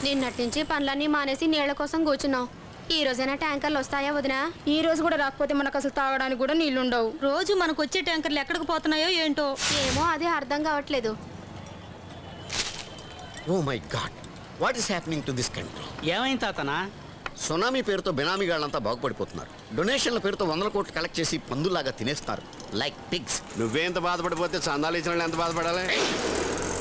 నిన్నటి నుంచి పనులన్నీ మానేసి నీళ్ల కోసం కూర్చున్నాం. ఈ రోజైనా ట్యాంకర్లు వస్తాయా వదినా? ఈ రోజు కూడా రాకపోతే మనకు అసలు తాగడానికి కూడా నీళ్లుండవు. రోజు మనకు వచ్చే ట్యాంకర్లు ఎక్కడికి పోతున్నాయో ఏంటో. ఏమో అదే అర్థం కావట్లేదు. Oh my God, what is happening to this country? ఏమైంది తాతనా? సునామీ పేరుతో బినామీగాళ్ళంతా బాగుపడిపోతున్నారు. డొనేషన్ల పేరుతో 100 కోట్లు కలెక్ట్ చేసి పందులాగా తినేస్తారు లైక్ పిగ్స్. నువ్వేంత బాధపడిపోతే చందాలు ఇచ్చిన వాళ్ళు ఎంత బాధపడాలి?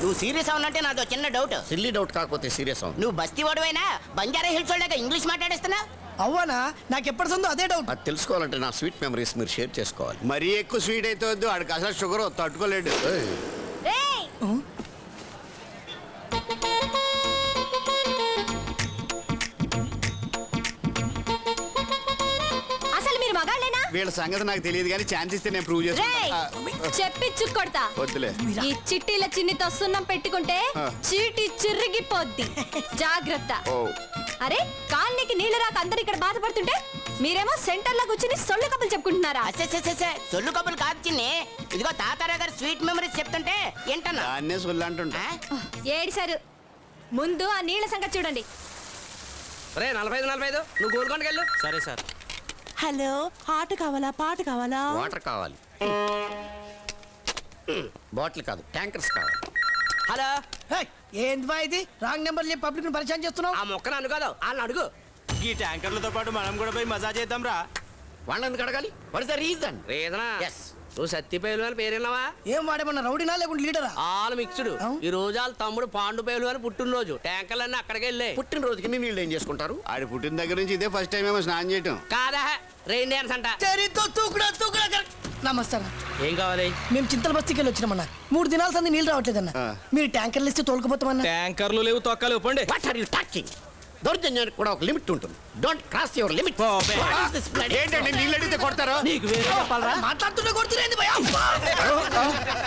నువ్వు సీరియస్ అవునంటే నాదో చిన్న డౌట్. సిల్లీ డౌట్ కాకపోతే సీరియస్ అవును. నువ్వు బస్తీ వాడువైనా బంజారా హిల్స్ వాళ్ళగా ఇంగ్లీష్ మాట్లాడేస్తున్నా? అవ్వనా, నాకు ఎప్పటి సందో అదే డౌట్. అది తెలుసుకోవాలంటే నా స్వీట్ మెమరీస్ మీరు షేర్ చేసుకోవాలి. మరీ ఎక్కువ స్వీట్ అయితే వద్దు, ఆడికి అసలు షుగర్ తట్టుకోలేడు. అసలు మీరు మగాళ్ళేనా? వీళ్ళ సంగతి నాకు తెలియదు కానీ ఛాన్స్ ఇస్తే నేను ప్రూవ్ చేస్తాను. చెప్పి చుక్కొడతా. వద్దులే. ఈ చిట్టీల చిన్నితో సున్నం పెట్టుకుంటే చీటి చిరిగిపోద్ది. జాగ్రత్త. అరే కాలనీకి నీళ్ళు రాక అందరు ఇక్కడ బాధపడుతుంటే మీరేమో సెంటర్ లో కూర్చుని సొల్లు కబులు చెప్పుకుంటున్నారా? సొల్లు కబులు కాదు చిన్ని, ఇదిగో తాతారా గారు స్వీట్ మెమరీస్ చెప్తుంటే ఏంటన్నా దాన్నే సొల్లు అంటుంటా. ఏడిసారు. ముందు ఆ నీళ్ళ సంగతి చూడండి. 45 నువ్వు గోల్కొండకి వెళ్ళు. సరే సార్. హలో, ఆట కావాలా పాట కావాలా? వాటర్ కావాలి, బాటిల్ కాదు ట్యాంకర్స్ కావాలి. హలో, ఏంది బా ఇది? రాంగ్ నెంబర్ చెప్పి పబ్లిక్ పరిచయం చేస్తున్నావు. ఆ మొక్కను అనుకోదు, వాళ్ళని అడుగు. ఈ ట్యాంకర్లతో పాటు మనం కూడా పోయి మజా చేద్దాం రా. వాళ్ళని ఎందుకు అడగాలి? What is the reason? రీజనా? ఎస్. నువ్వు సత్తిపేలు అని పేరున్నావా? ఏం వాడేమన్నా రౌడీనా లేకుంటే లీడరా? All mixed. ఈ రోజు వాళ్ళ తమ్ముడు పాండుపేలు అని పుట్టినరోజు. ట్యాంకర్లన్నీ అక్కడికి వెళ్ళే. పుట్టినరోజుకి నీళ్ళు ఏం చేసుకుంటారు? ఆడి పుట్టిన దగ్గర నుంచి ఇదే ఫస్ట్ టైం ఏమో స్నానం చేయటం. కాదా, రెయిన్ డాన్స్ అంట. నమస్తే. ఏం కావాలి? మేము చింతల బస్తీకి వెళ్ళి వచ్చినామన్నా. 3 దినాల సంది నీళ్ళు రావట్లేదన్న. మీరు ట్యాంకర్లు ఇస్తే తోలుకుపోతామన్నా. ట్యాంకర్లు లేవు, తొక్కలేవు, పండి. What are you talking? దౌర్జన్యానికి కూడా ఒక లిమిట్ ఉంటుంది. Don't cross your limit. ఏంటండి నీళ్ళు అడిగితే కొడతారు? నీకు వేరే చెప్పాలరా? మాట్లాడుతుంటే కొడుతురేంది భయ?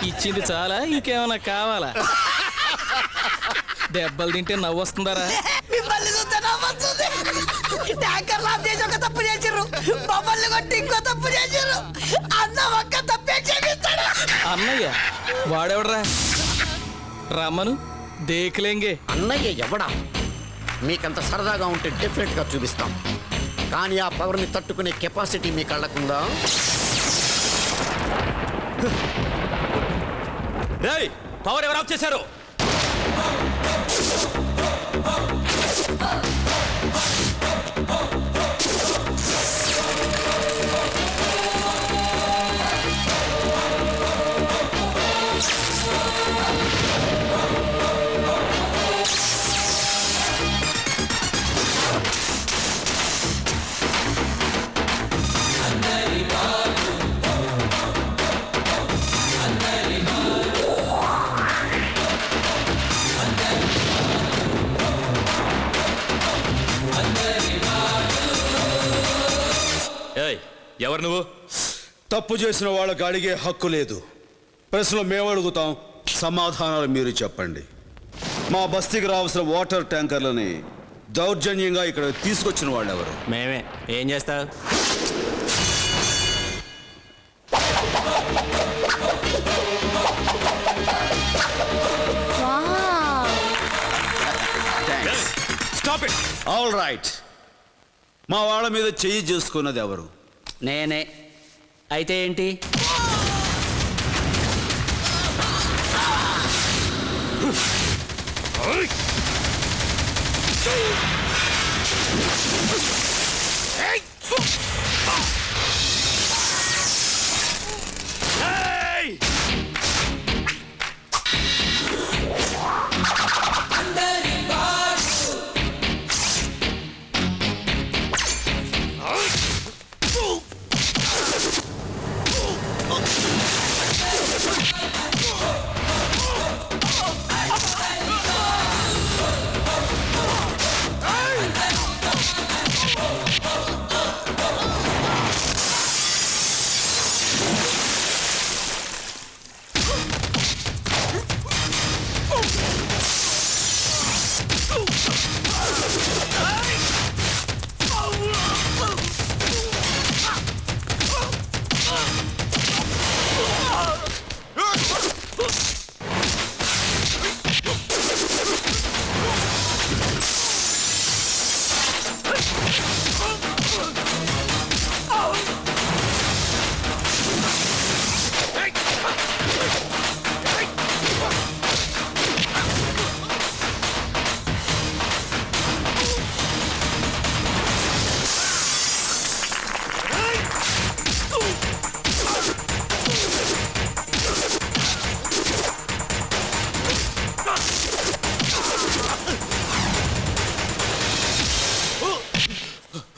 ఇచ్చింది చాలా, ఇంకేమన్నా కావాలా? దెబ్బలు తింటే నవ్వు వస్తుందారా? మిమ్మల్ని చూస్తే నవ్వొస్తుంది. ట్యాంకర్లు ఆపేసి ఒక తప్పు చేసిర్రు, మమ్మల్ని కొట్టి ఇంకో తప్పు చేసిర్రు. అన్న ఒక్క తప్పే క్షమిస్తాడు. అన్నయ్య వాడెవడరా? రమ్మను, దేకులేంగే. అన్నయ్య ఎవడా? మీకంత సరదాగా ఉంటే డెఫినెట్ గా చూపిస్తాం. కానీ ఆ పవర్ని తట్టుకునే కెపాసిటీ మీ కళ్ళకుందా? పవర్ ఎవరు ఆఫ్ చేశారు? ఎవరు నువ్వు? తప్పు చేసిన వాళ్ళకి అడిగే హక్కు లేదు. ప్రశ్నలు మేము అడుగుతాం, సమాధానాలు మీరు చెప్పండి. మా బస్తీకి రావాల్సిన వాటర్ ట్యాంకర్లని దౌర్జన్యంగా ఇక్కడ తీసుకొచ్చిన వాళ్ళు ఎవరు? మేమే. ఏం చేస్తావు? All right. మా వాళ్ళ మీద చెయ్యి చేసుకున్నది ఎవరు? నేనే. అయితే ఏంటి?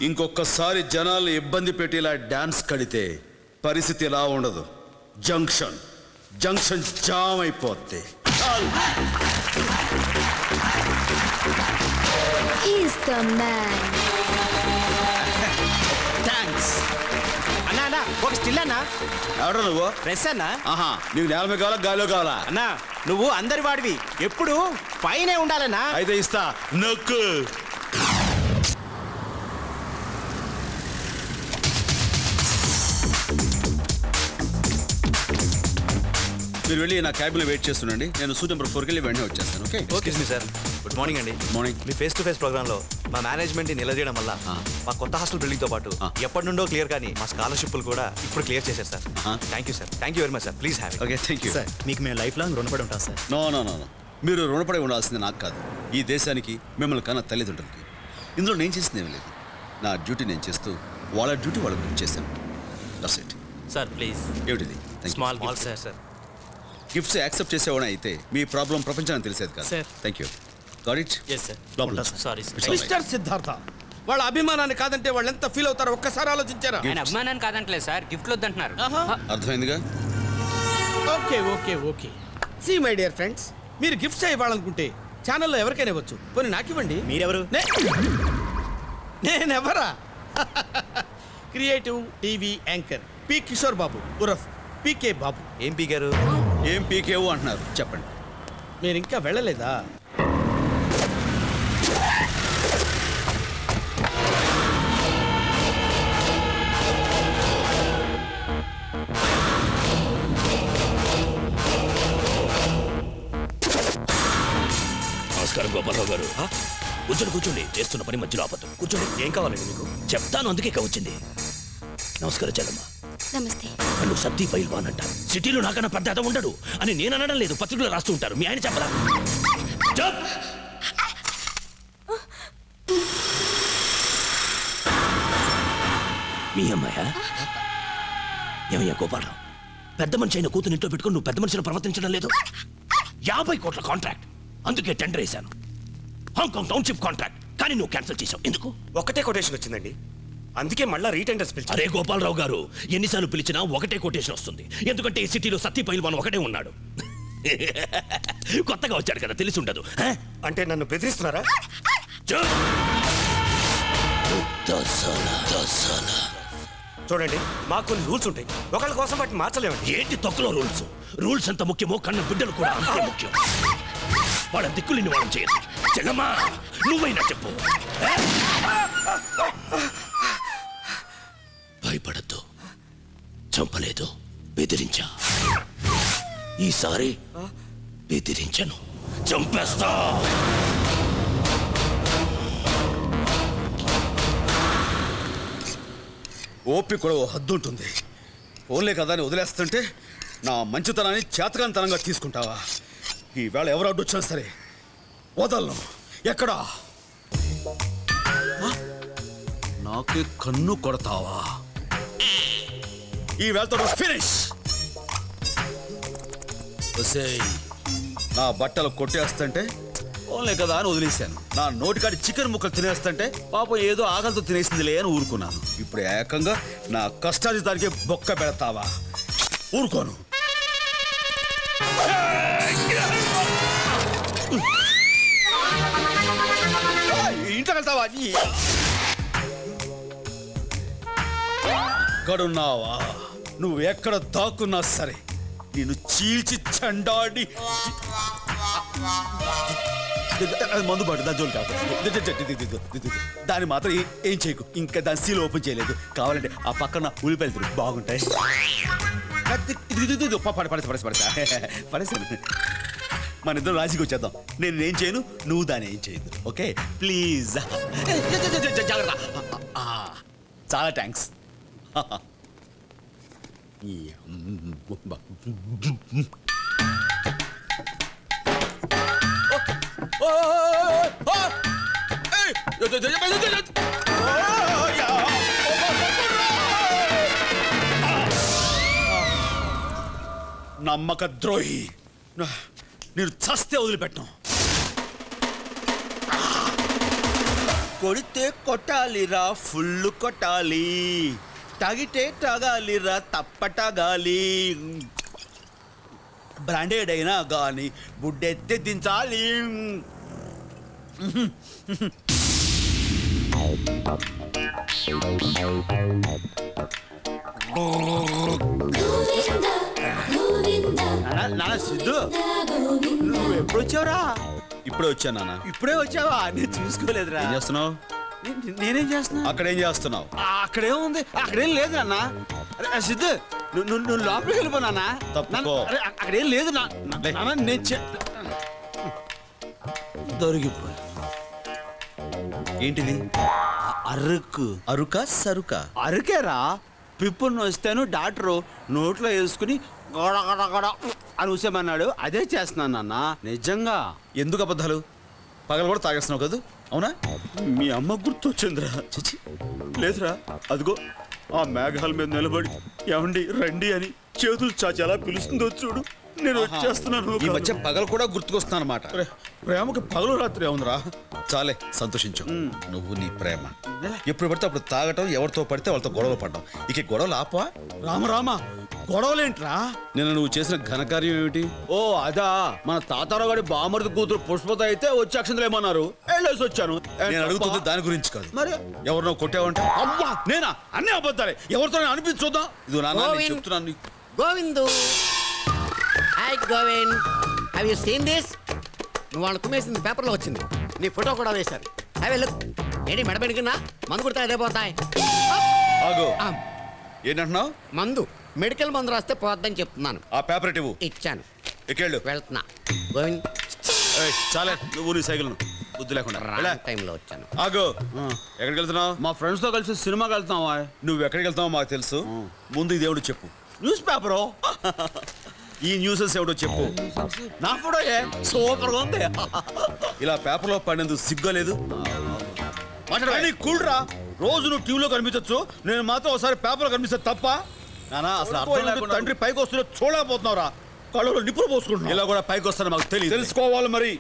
ఇంకొకసారి జనాలు ఇబ్బంది పెట్టి ఇలా డాన్స్ కడితే పరిస్థితి ఇలా ఉండదు. జంక్షన్ జంక్షన్ జామ్ అయిపోద్ది. He's the man. థ్యాంక్స్ అన్నా అన్నా ఒక స్టిల్ అన్నా. ఎవడ నువ్వు? ప్రెస్ అన్నా. ఆహా, నీకు నేల మీద కావాలా గాలిలో కావాలా? అన్నా నువ్వు అందరి వాడివి, ఎప్పుడు పైనే ఉండాలన్నా. అయితే ఇస్తా, నొక్కు. మీరు వెళ్ళి నా క్యాబిన్లో వెయిట్ చేస్తుండండి. నేను సూట్ నెంబర్ 4కి వెళ్ళి వెంటనే వచ్చేస్తాను. Okay? Excuse me sir, good morning అండి. మార్నింగ్. మీ ఫేస్ టు ఫేస్ ప్రోగ్రాంలో మా మేనేజ్మెంట్ని నిలదీయడం వల్ల మా కొత్త హాస్టల్ బిల్డింగ్తో పాటు ఎప్పటి నుండో క్లియర్ కానీ మా స్కాలర్షిప్లు కూడా ఇప్పుడు క్లియర్ చేశారు sir. Thank you sir, thank you very much sir. Please have. Okay, thank you. Sir మీకు మేము లైఫ్ లాంగ్ రుణపడి ఉంటాం sir. No no no no, మీరు రుణపడి ఉండాల్సింది నాకు కాదు, ఈ దేశానికి, మిమ్మల్ని కన్నా తల్లిదండ్రులకి. ఇందులో నేను చేసింది ఏమీ లేదు. నా డ్యూటీ నేను చేస్తూ వాళ్ళ డ్యూటీ వాళ్ళకి చేశాను. That's it. Sir please. ఏమిటిది? Small sir. Sir gifts accept చేసేవాడు అయితే మీ ప్రాబ్లం ప్రపంచానికి తెలిసేది కాదు. Sir. Thank you. Got it? Yes sir. లోపల. Sorry It's all right. Mister Siddhartha, వాళ్ళ అభిమానాన్ని కాదంటే వాళ్ళు ఎంత ఫీల్ అవుతారో ఒక్కసారి ఆలోచించారా? Gifts. అభిమానాన్ని కాదంటలేదు సార్, గిఫ్ట్లు వద్దంటున్నారు. అర్థమైందిగా? Okay okay okay. See my dear friends, మీరు గిఫ్ట్స్ ఇవ్వాలనుకుంటే ఛానల్లో ఎవరికైనా ఇవ్వచ్చు. పోనీ నాకు ఇవ్వండి. మీరెవరు? నేనెవరా? Creative TV anchor P Kishore Babu ఉరఫ్ పీకే బాబు. ఏం పీకారు? ఏం పీకేవు అంటున్నారు, చెప్పండి. మీరు ఇంకా వెళ్ళలేదా? నమస్కారం గోపాలరావు గారు. కూర్చోండి, చేస్తున్న పని మధ్యలో ఆపద్దు. కూర్చోండి. ఏం కావాలండి మీకు? చెప్తాను, అందుకే వచ్చింది. నమస్కారం చెల్లమ్మ. నమస్తే. నన్ను సత్తి పైల్వాన్ అంటారు. సిటీలో నాకన్నా పెద్ద అత ఉండడు అని నేను అనడం లేదు, పత్రికలో రాస్తూ ఉంటారు. మీ ఆయన చెప్పరా? చెప్. మీ అమ్మాయా? ఏమయ్యా గోపాలరావు, పెద్ద మనిషి అయిన కూతురు ఇంట్లో పెట్టుకుని నువ్వు పెద్ద మనిషిని ప్రవర్తించడం లేదు. 50 కోట్ల కాంట్రాక్ట్, అందుకే టెండర్ వేశాను. హాంకాంగ్ టౌన్షిప్ కాంట్రాక్ట్, కానీ నువ్వు క్యాన్సిల్ చేసావు. ఎందుకు? ఒకటే కొటేషన్ వచ్చిందండి, అందుకే మళ్ళా రీటెండర్స్ పిలిచారు. అరే గోపాలరావు గారు, ఎన్నిసార్లు పిలిచినా ఒకటే కొటేషన్ వస్తుంది. ఎందుకంటే ఈ సిటీలో సత్తి పైల్వాన్ ఒకటే ఉన్నాడు. కొత్తగా వచ్చాడు కదా, తెలిసి ఉండదు. అంటే నన్ను బెదిరిస్తున్నారా? చూడండి, మాకు కొన్ని రూల్స్ ఉంటాయి, ఒకళ్ళ కోసం వాటిని మార్చలేమండి. ఏంటి తొక్కలో రూల్స్? రూల్స్ ఎంత ముఖ్యమో కన్న బిడ్డలు కూడా అంతే ముఖ్యం. వాళ్ళ దిక్కులిని వాళ్ళని చేయదు. చెల్లమ్మా, నువ్వైనా చెప్పు. భయపడద్దు, చంపలేదు, బెదిరించా. ఈసారి బెదిరించను, చంపేస్తా. ఓపి కూడా ఓ హద్దు ఉంటుంది. ఓన్లే కదా అని వదిలేస్తుంటే నా మంచితనాన్ని చేతకానితనంగా తీసుకుంటావా? ఈవేళ ఎవరు అడ్డొచ్చినా సరే వదలను. ఎక్కడా? నాకే కన్ను కొడతావా? ఈ వేళతో ఫినిష్. నా బట్టలు కొట్టేస్తుంటే ఓన్లే కదా అని వదిలేశాను. నా నోటికాడి చికెన్ ముక్కలు తినేస్తుంటే పాపం ఏదో ఆకలితో తినేసిందిలే అని ఊరుకున్నాను. ఇప్పుడు ఏకంగా నా కష్టాజితానికి బొక్క పెడతావా? ఊరుకోను. ఇంట్లో వెళ్తావా? ఎక్కడున్నావా? నువ్వు ఎక్కడ దాక్కున్నా సరే నేను చీల్చి చండాడి మందు పడు. దాని జోలు కాదు, దాన్ని మాత్రం ఏం చేయకు. ఇంకా దాని సీల్ ఓపెన్ చేయలేదు. కావాలంటే ఆ పక్కన ఉల్లిపాయలు బాగుంటాయి. పడేసాను. మన ఇద్దరు రాజీకి వచ్చేద్దాం. నేను ఏం చేయను, నువ్వు దాన్ని ఏం చేయదు. Okay please. జాగ్రత్త. చాలా థ్యాంక్స్. నమ్మక ద్రోహి, నేను చస్తే వదిలిపెట్టను. కొడితే కొట్టాలిరా ఫుల్ కొట్టాలి, తాగితే తాగాలిరా తప్పటగాలి, బ్రాండెడ్ అయినా గాని బుడ్డెత్తి దించాలి. నాన్న సిద్ధు, నువ్వు ఎప్పుడు వచ్చావురా? ఇప్పుడే వచ్చాను నాన్న. ఇప్పుడే వచ్చావా? నేను చూసుకోలేదురా. ఏం చేస్తున్నావు? నేనేం చేస్తున్నా? అక్కడేం చేస్తున్నావు? అక్కడేం ఉంది, అక్కడేం లేదు నాన్న. సిద్ధు, నువ్వు లోపలికి వెళ్ళిపో నాన్న. అక్కడేం లేదు నాన్న. నేను దొరికిపో. ఏంటిది? అరుకు. అరుక సరుక? అరుకేరా. పిప్పును వస్తాను డాక్టరు నోట్లో వేసుకుని గోడ గోడ గోడ అని ఊసేమన్నాడు. అదే చేస్తున్నాను నాన్న. నిజంగా. ఎందుకు అబద్ధాలు? పగలు కూడా తాగేస్తున్నావు కదా, అవునా? మీ అమ్మ గుర్తొచ్చిందిరా. చిచి లేదురా. అదిగో ఆ మేఘాల మీద నిలబడి ఏమండి రండి అని చేతులు చాచి ఎలా పిలుస్తుందో చూడు. నేను వచ్చేస్తున్నాను. ఈ మధ్య పగలు కూడా గుర్తుకొస్తున్నాను అన్నమాట. ప్రేమకి పగలు రాత్రి ఏముందిరా. చాలే సంతోషించు. నువ్వు నీ ప్రేమ ఎప్పుడు పడితే అప్పుడు తాగటం, ఎవరితో పడితే వాళ్ళతో గొడవలు పడ్డం. ఇక గొడవలు ఆపవా? రామరామా, గొడవలేంట్రా? నిన్న నువ్వు చేసిన ఘనకార్యం ఏమిటి? ఓ అదా, మన తాతారావు గారి బామర్ది కూతురు పుష్పత అయితే వచ్చి అక్షంతలు ఏమన్నారు, వెళ్ళేసి వచ్చాను. నేను అడుగుతుంది దాని గురించి కాదు. మరి ఎవరినో కొట్టావంటే? అమ్మా నేనా? అన్నీ అబద్ధాలే. ఎవరితో అనిపించుద్దాం. ఇది నాన్న చెప్తున్నాను. Govindu, hi Govind, have you seen this? నువ్వు వాళ్ళు కుమ్మేసింది పేపర్లో వచ్చింది, నీ ఫోటో కూడా వేశారు. Have a look. ఏంటి మెడబెడికినా? మందు కుడితే అదే పోతాయి. ఆగు. ఏంటంటున్నావు? మందు, మెడికల్ మందు రాస్తే పోద్దని చెప్తున్నాను. ఆ పేపర్ ఇవ్వు. ఇచ్చాను. ఎక్కేళ్ళు. వెళ్తున్నా. గోవింద్ చాలే, నువ్వు నీ సైకిల్ బుద్ధి లేకుండా టైంలో వచ్చాను. ఆగు. ఎక్కడికి వెళ్తున్నావు? మా ఫ్రెండ్స్ తో కలిసి సినిమాకి వెళ్తున్నావా? నువ్వు ఎక్కడికి వెళ్తావో మాకు తెలుసు. ముందు ఇదేవిడు చెప్పు. News paper. ఈ న్యూసెస్ ఎవడో చెప్పు. నా ఫోటో సూపర్ గా ఉంది. ఇలా పేపర్లో పడినందుకు సిగ్గులేదు. కూల్రా. రోజు నువ్వు టీవీలో కనిపించచ్చు, నేను మాత్రం ఒకసారి పేపర్లో కనిపిస్తే తప్ప? నానా అసలు అర్థం లేకుండా తండ్రి పైకి వస్తుందో చూడలేకపోతున్నావురా. కళ్ళలో నిప్పులు పోసుకుంటున్నావు. ఇలా కూడా పైకి వస్తాను మాకు తెలియదు. తెలుసుకోవాలి మరి.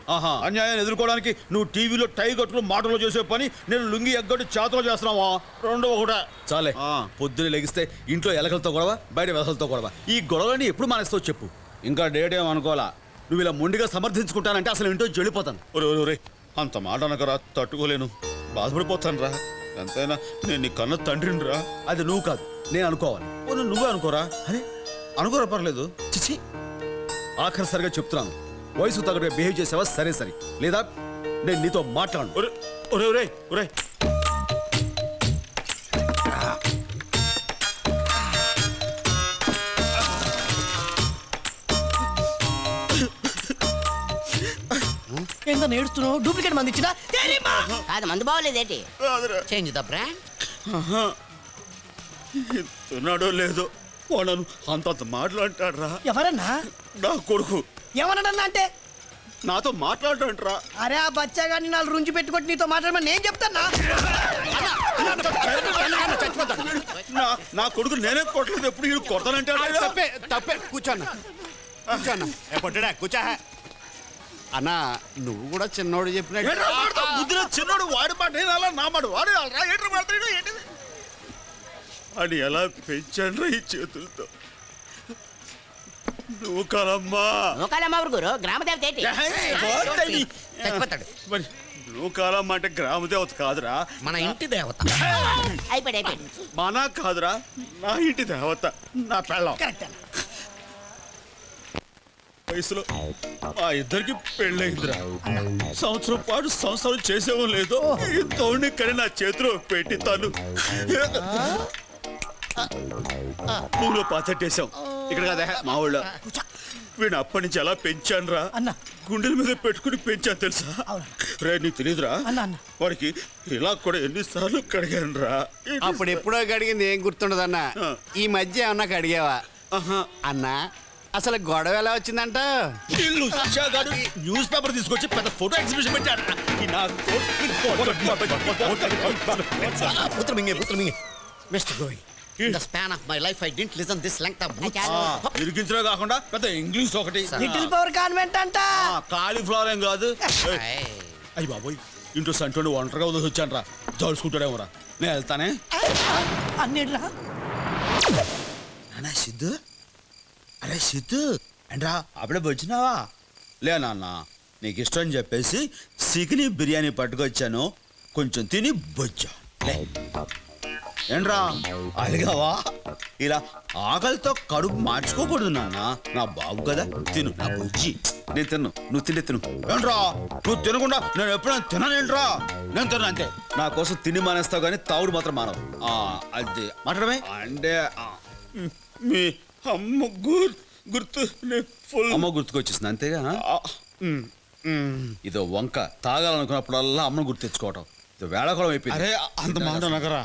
అన్యాయాన్ని ఎదుర్కోవడానికి నువ్వు టీవీలో టై కట్టుకుని మాటలు చేసే పని నేను లుంగి ఎగ్గొట్టి చేతలు చేస్తున్నావా? రెండో కూడా చాలే. పొద్దున్న లెగిస్తే ఇంట్లో ఎలకలతో గొడవ, బయట వెదలతో గొడవ. ఈ గొడవని ఎప్పుడు మానేస్తావు చెప్పు? ఇంకా డేట్ ఏం అనుకోవాలా? నువ్వు ఇలా మొండిగా సమర్థించుకుంటానంటే అసలు ఇంట్లో చెడిపోతాను. ఒరే అంత మాట అనకరా, తట్టుకోలేను, బాధపడిపోతాను రా. ఎంతైనా నేను నీ కన్న తండ్రిని రా. అది నువ్వు కాదు, నేను అనుకోవాలి. నువ్వే అనుకోరా. అరే అనుకోరా, పర్లేదు. చిచి, ఆఖరిసరిగా చెప్తున్నాను, వయసు తగ్గ బిహేవ్ చేసావా సరే సరే, లేదా నేను నీతో మాట్లాడను. ఒరే ఒరే ఒరే ఏందో నేడుస్తున్నావు? డూప్లికేట్ మంది ఇచ్చినా? కాదు మందు బాగోలేదేంటి? Change the brand. తిన్నాడో లేదో వాడను అంతంత మాట్లాంటాడు రా. ఎవరన్నా? నా కొడుకు. ఎవరన్నా అంటే? నాతో మాట్లాడరా. అరే ఆ బచ్చాగాన్ని నాలుగు రుంచి పెట్టుకుంటే నీతో మాట్లాడమని నేను చెప్తానా? నా కొడుకు నేనే కొట్టలేదు, ఎప్పుడు వీడు కొడతానంటాడు. తప్పే తప్పే. కూర్చోన్నా కూర్చోన్నా. కొట్టడా కూర్చో. అన్నా నువ్వు కూడా చిన్నోడు చెప్పినట్టు బుద్ధిలో చిన్నోడు వాడి మాట నేను అలా, నా మాట వాడు ఏంటిది అని ఎలా పెంచాడు ఈ చేతులతో. నువ్వు కాలమ్మా గురు గ్రామ దేవత ఏంటి? మరి నువ్వు కాలమ్మ అంటే గ్రామ దేవత కాదురా, మన ఇంటి దేవత. అయిపోయి మన కాదురా, నా ఇంటి దేవత, నా పెళ్ళం. వయసులో ఆ ఇద్దరికి పెళ్ళయిందిరా. సంవత్సరం పాటు సంసారం చేసేవో లేదో ఈ తోడిని కని నా చేతిలో పెట్టి తను పూలో పాతట్టేశాం. ఇక్కడ కదా మా ఊళ్ళో. వీడిని అప్పటి నుంచి ఎలా పెంచాను రా, గుండెల మీద పెట్టుకుని పెంచాను తెలుసా? రే నీకు తెలియదురా, వాడికి ఇలా కూడా ఎన్నిసార్లు కడిగాను రా. అప్పుడు ఎప్పుడో కడిగింది ఏం గుర్తుండదన్నా. ఈ మధ్య ఏమన్నా కడిగావా అన్నా? అసలు గొడవ ఎలా వచ్చిందంట? న్యూస్ పేపర్ తీసుకొచ్చి పెద్ద ఫోటో ఎగ్జిబిషన్ పెట్టాడు. Mister Govind, in the span of my life I didn't listen this length of books. ఇరికించడం కాకుండా పెద్ద ఇంగ్లీష్ ఒకటి. లిటిల్ పవర్ కాన్వెంట్ అంట. కాలీఫ్లవర్ ఏం కాదు. అయ్యి బాబోయ్, ఇంటూ సంటోని ఒంటరిగా వదిలేసి వచ్చాను రా. జోడుచుకుంటాడేమో రా. నేను వెళ్తానే. అన్నిడ్రా నానా సిద్ధు, అరే సిద్ధు ఏంట్రా అప్పుడే వచ్చినావా? లే నాన్న, నీకు ఇష్టం అని చెప్పేసి చికెన్ బిర్యానీ పట్టుకొచ్చాను, కొంచెం తిని బొచ్చా. లే ఏంట్రా అలిగావా? ఇలా ఆకలితో కడుపు మార్చుకోకూడదు నాన్న. నా బాబు కదా, తిను నా బుజ్జి. నేను తిన్ను, నువ్వు తింటే తిను. ఏంట్రా నువ్వు తినకుండా నేను ఎప్పుడైనా తిననేంట్రా? నేను తిన్నా అంతే. నా కోసం తిని మానేస్తావు కానీ తావుడు మాత్రం మానవు. అది మాట్లాడమే అంటే మీ అమ్మ గుర్తు అమ్మ గుర్తుకొచ్చేసింది అంతేగా. ఇదో వంక తాగాలనుకున్నప్పుడల్లా అమ్మను గుర్తు తెచ్చుకోవటం ఇది వేళాకోళం అయిపోయింది. అరే అంత మాట నగరా.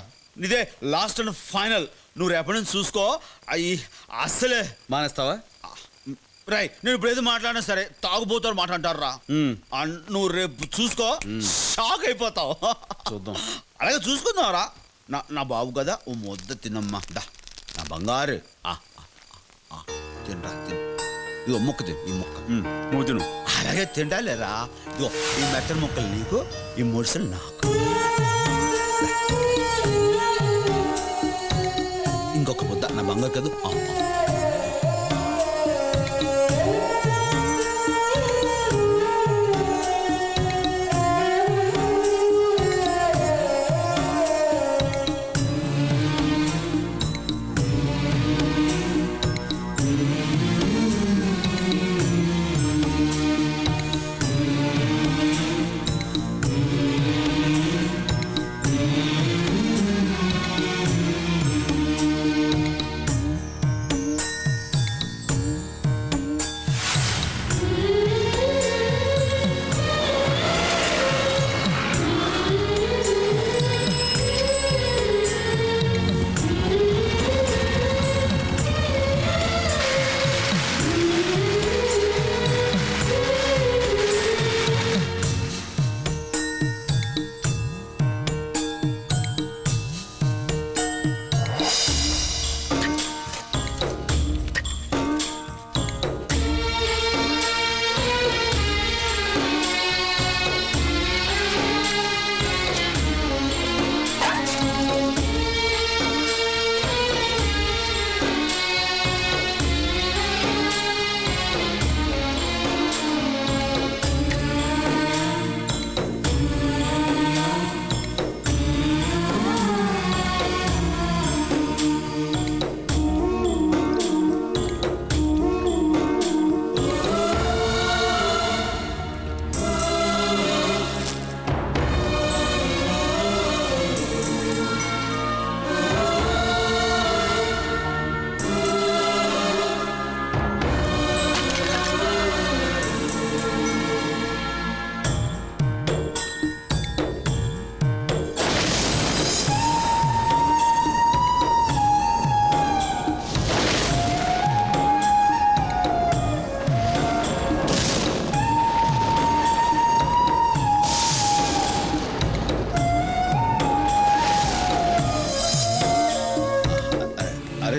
ఇదే లాస్ట్ అండ్ ఫైనల్. నువ్వు రేపటి నుంచి చూసుకో, అయ్యి అస్సలే మానేస్తావా? రై నేను ఇప్పుడు ఏది మాట్లాడినా సరే తాగుబోతాడు మాట అంటారు రా. నువ్వు రేపు చూసుకో, షాక్ అయిపోతావు. చూద్దాం, అలాగే చూసుకుందాం రా. నా బాబు కదా, ఓ ముద్ద తినమ్మా. దా నా బంగారు. తింటా తిను. ఇదిగో మొక్క తిను, ఈ మొక్క నువ్వు తిను. అలాగే తింటాలేరా. ఇదిగో ఈ మెత్తని మొక్కలు నీకు, ఈ ముడిసలు నాకు. ఇంకొక ముద్ద నా బంగారు కదా.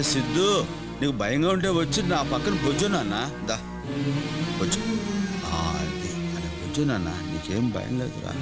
సిద్ధు నీకు భయంగా ఉంటే వచ్చి నా పక్కన బొజ్జు నాన్న. దా బొజ్జు, అది బొజ్జు నాన్న, నీకేం భయం లేదురా.